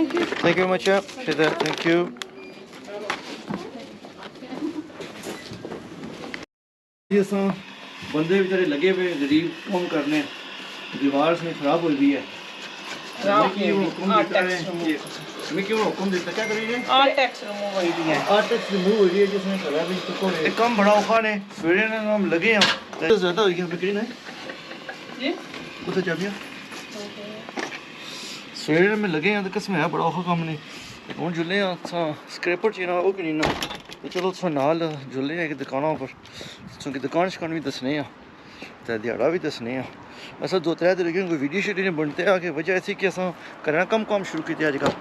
Thank you. Thank you very much, yeah. Thank you. ये बंदे बेचारे लगे हुए गरीब कौन करने दीवार से खराब हो गई है। मैं क्यों हुक्म देता क्या करेंगे? टैक्स रिमूव हो रही है। टैक्स रिमूव हो रही है जिसने करा भी तो कोई एक कम बड़ा औखा ने सवेरे ने हम लगे हैं तो ज्यादा हो गया बिक्री ना ये उधर चाबियां सवेरे में लगे हैं तो कसम है बड़ा औखा काम ने हुन जुले हैं स्क्रैपर चीना ओ कि ना तो चलो सो नाल जुले हैं कि दुकानों पर क्योंकि दुकान शकान भी दसने हैं ते दिहाड़ा भी दसने हैं असा दो त्रै दिन लगे कोई वीडियो शीडियो नहीं बनते आ कि वजह ऐसी कि असा करना काम शुरू किया अजकल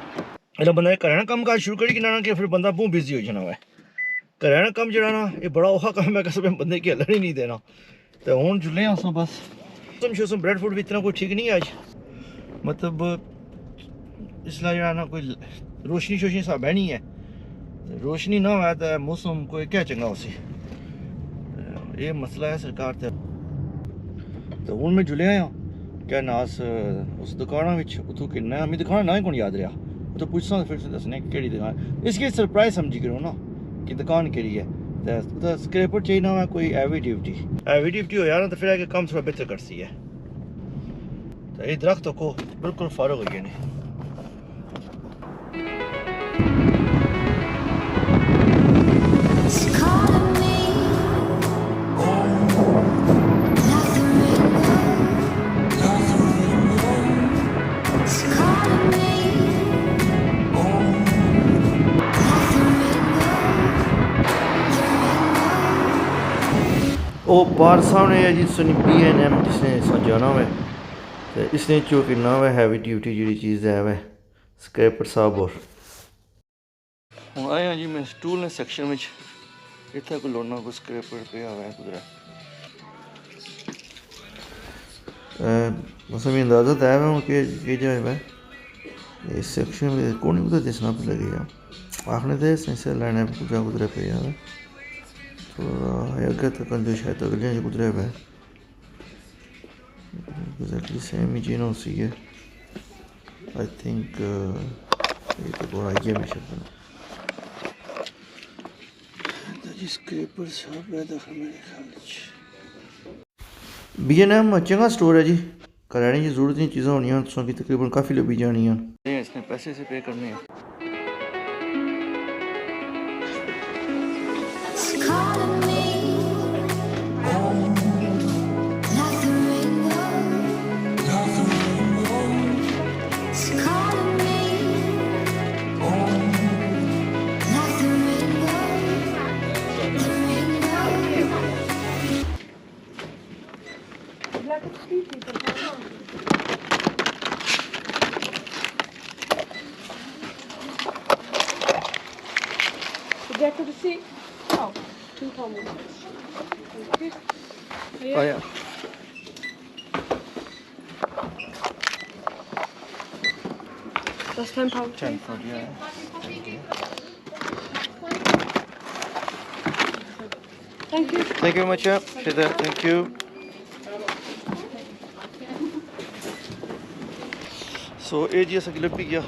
जेल्लै बंदा करना कम काज शुरू करी किन्ना कि फिर बंदा बहुत बिजी हो जाना है करना कम जड़ा ना ये बड़ा औखा काम है कसम बंदे की हलन ही नहीं देना तो हुन जुले हैं असा बस मौसम ब्रेड फूड भी इतना कोई ठीक नहीं है अज मतलब इसलिए जरा ना कोई रोशनी शोशनी सा बहनी है रोशनी ना हो तो मौसम कोई क्या चंगा उसी ये मसला है सरकार ते तो हूँ मैं जुलिया हाँ क्या नास उस दुकान उतों किन्ना मैं दुकान ना ही कौन याद रहा तो पूछना फिर से दसने केड़ी दुकान इसकी सरप्राइज समझी करो ना कि दुकान केड़ी है तो स्क्रैपर चाहिए ना कोई हैवी ड्यूटी हो यार तो फिर आगे काम थोड़ा बेहतर कर सी है तो ये दरख्त को बिल्कुल फारग हो गया नहीं वो बार सामने है जी सुनी B&M जिसने जाना हुआ तो इसने चो किन्ना हुआ हैवी ड्यूटी जी चीज़ है वह स्क्रैपर साहब और आए जी मैं स्टूल ने सेक्शन में इतना कोई लोना को स्क्रैपर पे हुआ है कुदरा बस मैं अंदाज़ा तय है कि जो है इस सेक्शन में कौन नहीं कुछ दिसना पे लगेगा आखने थे इसने लाने पे कुदरा पे है थोड़ा अगर तक जो शायद अगले जो गुजरे हुए एग्जैक्टली सेम ही चीज़ होती है आई थिंक ये तो बड़ा ये मिशन है तो जिस स्क्रैपर साहब है तो मेरे ख्याल B&M चंगा स्टोर है जी कराने की ज़रूरत नहीं चीज़ें होनी हैं की तकरीबन काफ़ी लबी जानी हैं इसने पैसे से पे करने हैं Get to the seat. Oh, £2. Thank you. Oh yeah. That's £10. £10, yeah. Thank you. Thank you. Thank you very much, yeah. Thank you. So, ये जी असा लब्भी गया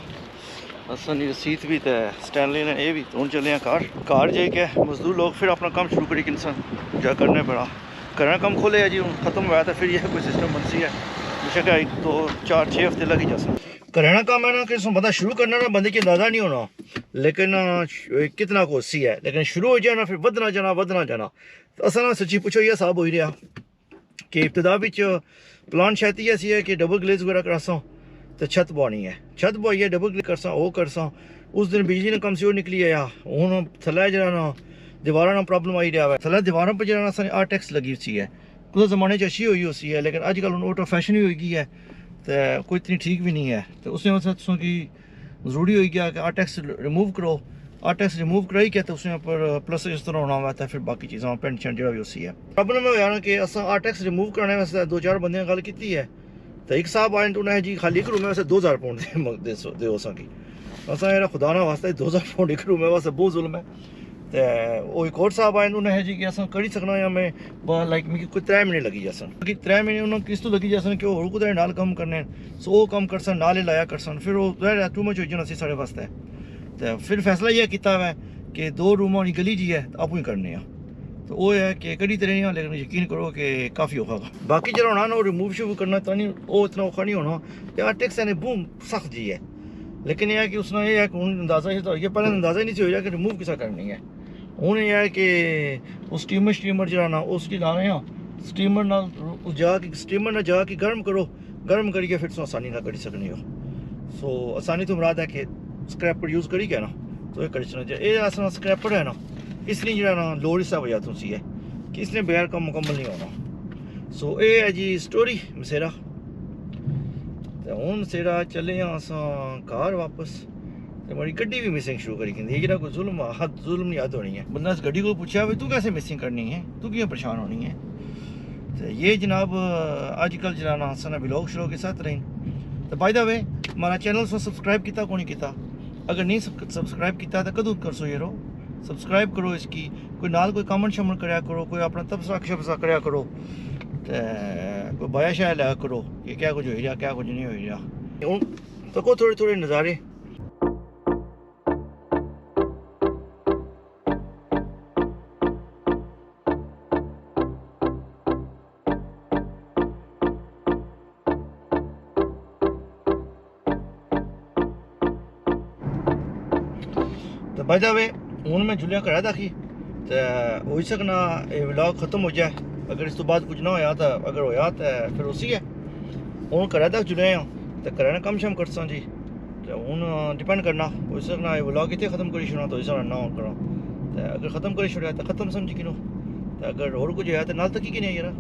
असा नी रसीद भी तो स्टैनली ने ये भी हूँ चले हैं कार जाए क्या मजदूर लोग फिर अपना काम शुरू करी इंसान जा करने पड़ा करना काम खोले है जी हूँ ख़त्म हुआ तो फिर यह कोई सिस्टम बन सी है बेशक 1 2 4 6 हफ्ते लग ही जा सकते करना काम है ना कि बंदा शुरू करना ना बंदे की अंदाज़ा नहीं होना लेकिन कितना को सी है लेकिन शुरू हो जाना फिर वधना जाना तो असा ना सच्ची पूछो ये साहब हो ही रहा कि इब्तदा प्लान शायद ये सी है कि डबल ग्लेज वगैरह करासा तो छत बवानी है छत बवाई है डबल ग्लेज करसा वो करसा उस दिन बिजली ने कम से वो निकली है या हूँ थल्ले जरा ना दीवारा ना प्रॉब्लम आई रहा है थल्ले दीवारों पर जरा ना आर्टेक्स लगी सी है कुछ ज़माने अच्छी हुई हो सी है लेकिन अजकल आउट ऑफ फैशन ही हो गई है तो कोई इतनी ठीक भी नहीं है तो उसने तुसों की जरूरी हो गया कि आर्टेक्स रिमूव करो आर्टेक्स रिमूव कराई क्या तो उसने पर प्लस इस तरह होना हुआ था फिर बाकी चीज़ों पेंट शेंट जो भी उसी है प्रॉब्लम है यार कि अस आर्टेक्स रिमूव कराने वास्ते 2-4 बंदे गल की है तो एक साहब आए तो उन्हें जी खाली एक रूम में 2000 पाउंड दे असा की असा यार खुदा ना वास्ते 2000 पाउंड एक रूम में वास्ते बहुत जुल्म है ते वो एक और साहब आए उन्हें है जी कि असां करी सकना या मैं लाइक मिगी कोई 3 महीने लगी जासन कि 3 महीने उन्होंने किस तो लगी जासन कि होर कुदै नाल कम करने सो वो कम करसन नाल लाया करसन फिर वो टू मच हो जाना सी साढ़े वास्ते ते फिर फैसला ये किया है कि 2 रूम वाली गली जी है आपू ही करने तो वो है कि कड़ी तरह नहीं लेकिन यकीन करो कि काफ़ी औखा होगा बाकी जो होना ना वो रिमूव शुरू करना तो नहीं वो इतना औखा नहीं होना तो आर्टिक्स ने बूम सख्त जी है लेकिन यह है कि उसने ये है कि हूँ अंदाज़ा ये पहले अंदाज़ा ही नहीं से होया कि रिमूव किसा करनी है हूँ यह है कि उस स्टीमर जरा ना उसकी ला रहे हैं स्टीमर ना जाके गर्म करो गर्म करिए फिर तो आसानी ना करी सकनी हो सो आसानी तो मुराद है कि स्क्रैपर यूज़ करी क्या ना तो ये करी सकना ये असा स्क्रैपर है ना इसलिए जरा ना लोड़ इस वजह तो सी है कि इसलिए बगैर कम मुकम्मल नहीं होना सो ये है जी स्टोरी मसेरा तो हूँ मसेरा चले असां घर वापस तो बड़ी गड्डी भी मिसिंग शुरू करी कि जरा कोई जुल्म नहीं याद होनी है बंदा इस गड्डी को पूछा भाई तू कैसे मिसिंग करनी है तू क्यों परेशान होनी है तो ये जनाब अजकल जनाना असा ब्लॉग श्लॉग के साथ रही तो बाय द वे हमारा चैनल सो सब्सक्राइब किया कौन किया अगर नहीं सब्सक्राइब किया तो कदों कर सो ये रो सब्सक्राइब करो इसकी कोई नाल कोई कमेंट शमन कराया करो कोई अपना तबसरा शबसा कराया करो तो कोई बाया शाया लिया करो कि क्या कुछ हो रहा क्या कुछ नहीं हो रहा हूँ तको थोड़े थोड़े नज़ारे तो बाय द वे हूँ मैं जुलिया करा था कि तो हो सकना ये व्लॉग खत्म हो जाए अगर इस तो बाद कुछ ना होया तो अगर होया तो फिर उसी है हूँ करा था जुलिया तो करा कम शम कर जी तो हूँ डिपेंड करना हो सकना ये व्लॉग इतने खत्म करी छोड़ा तो इस ना हो करा तो अगर ख़त्म करी छोड़ा तो ख़त्म समझी कि तो अगर और कुछ है तो नाल तक ही नहीं यार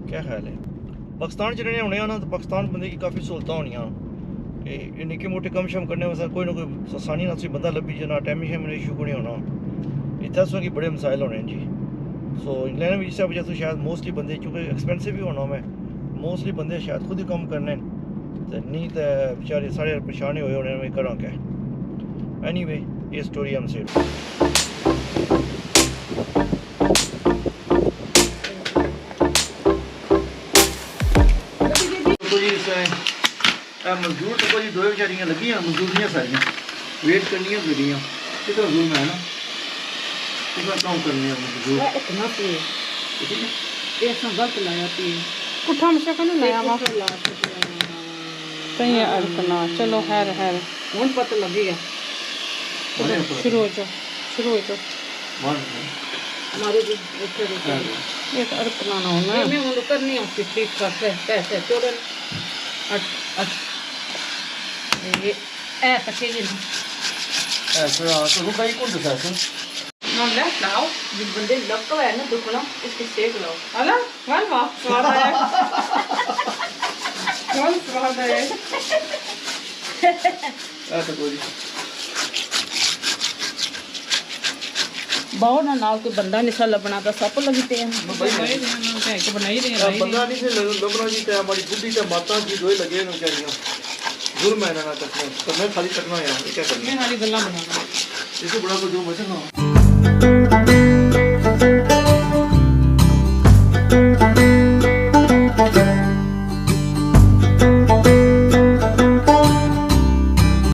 क्या ख्याल है पाकिस्तान च रहने होने ना तो पाकिस्तान बंदे की काफ़ी सहूलतां होनियां निक्के मोटे कम शम करने वास्ते कोई ना कोई आसानी ना बंदा लब्भी जाना टाइम शाइम इशू को नहीं होना इतना सो कि बड़े मसाइल होने जी सो इंग्लैंड में इस वजह से शायद मोस्टली बंदे चूँकि एक्सपेंसिव भी होना मैं मोस्टली बंदे शायद खुद ही कम करने तो नहीं तो बेचारे सारे परेशान होए होने में करा क्या एनी वे ये स्टोरी हम से मजदूर तो कोई दो बेचारियाँ लगी मजदूरियाँ सारियाँ वेट करनी लगियाँ कितना जूम है ना कितना काम करनी है मजदूर इतना पे ये सब गलत लाया पे पुट्ठा मशा कने लाया वा सही है अड़कना चलो खैर खैर कौन पता लगेगा शुरू हो जाओ हमारे भी उठे रुके ये तो अड़कना ना होना मैं वो करनी है पिछली करते कैसे चोरन ये ऐसा के जी ऐसा तो रुका ही कौन दसा सर ना लेफ्ट लाओ जिस बंदे लग तो है ना दुखला इसके सेक लाओ अला वाल वाह स्वाद आया कौन स्वाद आया ऐसा कोई बाहो ना नाव कोई बंदा निशा लबना तो सप लगी पे बनाई दे बंदा नहीं से लबना जी ते हमारी बुद्धि ते माता जी दोए लगे न चाहिए जुर्म है ना तक मैं खाली करना है यार क्या करना मैं खाली गल्ला बनाना इससे बड़ा को जो मजा ना